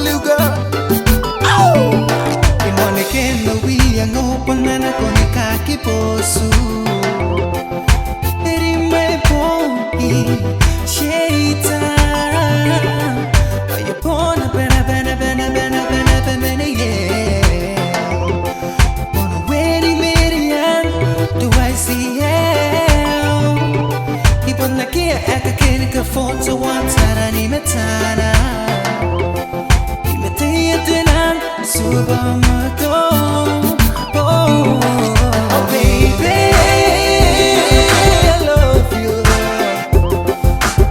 luga. Imone kendo wiya ngopo nana koni kaki posu. Eri me poni sheita. Oye pona bena bena bena bena bena bena yeah. Ono weni merian do I see hell? Ipona kia eka kini ka foto wantara ni metana. Imetea tenan supermarket. Oh baby, I love you.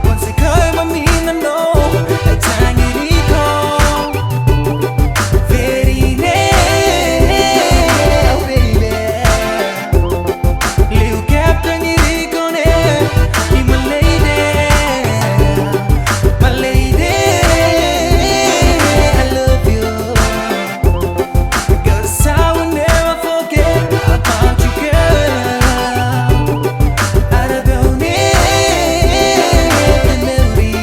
Once I call my name, I know I tang it go. Very near, oh baby. Little captain, it go there. You my lady, my lady. I love you. 'Cause I will never forget about you, girl. I'd have known it, the memory.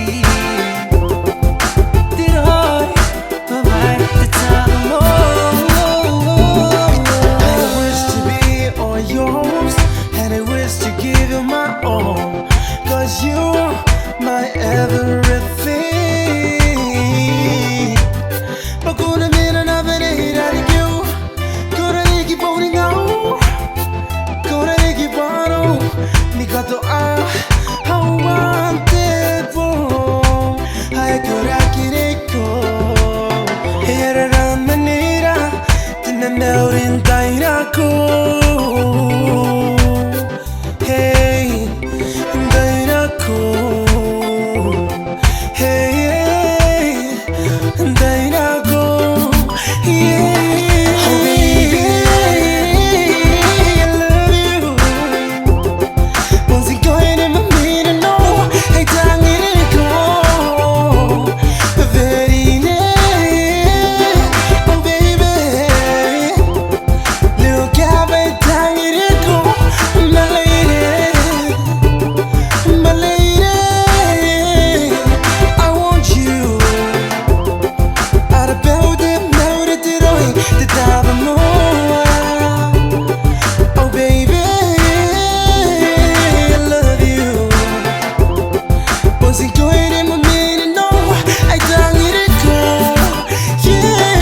Did I provide the time? I wish to be all yours, and I wish to give you my all, 'cause you are my everything. Bakuna mina na venera di you, kora iki poni ngau, kora iki paro, mikato wanted for, ay kora kireko, era ran manera, tina naurin tairako. Hey, tairako. Hey, tairako. Yeah. Oh baby, I love you. Once again, I'm a minute, no, hey, dang it, go. Very near, oh baby. Little cabin, dang it, go. My lady, my lady. I want you. Out of building, melted it away, the diamond more. Oh baby, I love you. Was it going in my minute? No, I dang it go. Yeah.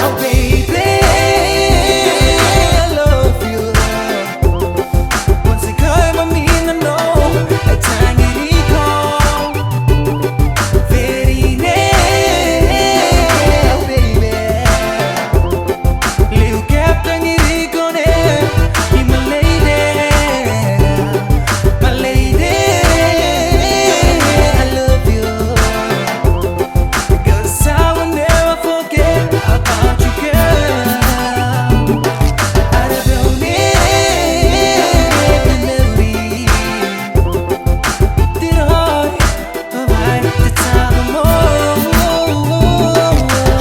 Oh baby, I love you. Once I call my name, I know I tang it go. Very near, oh baby. Little captain, it go there. You my lady, my lady. I love you. 'Cause I will never forget about you, girl. I'd have known it, the memory. Did I provide the time?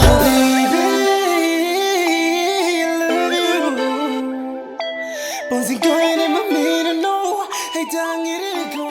Oh baby, I love you. Was it going in my minute? No, hey, dang it go.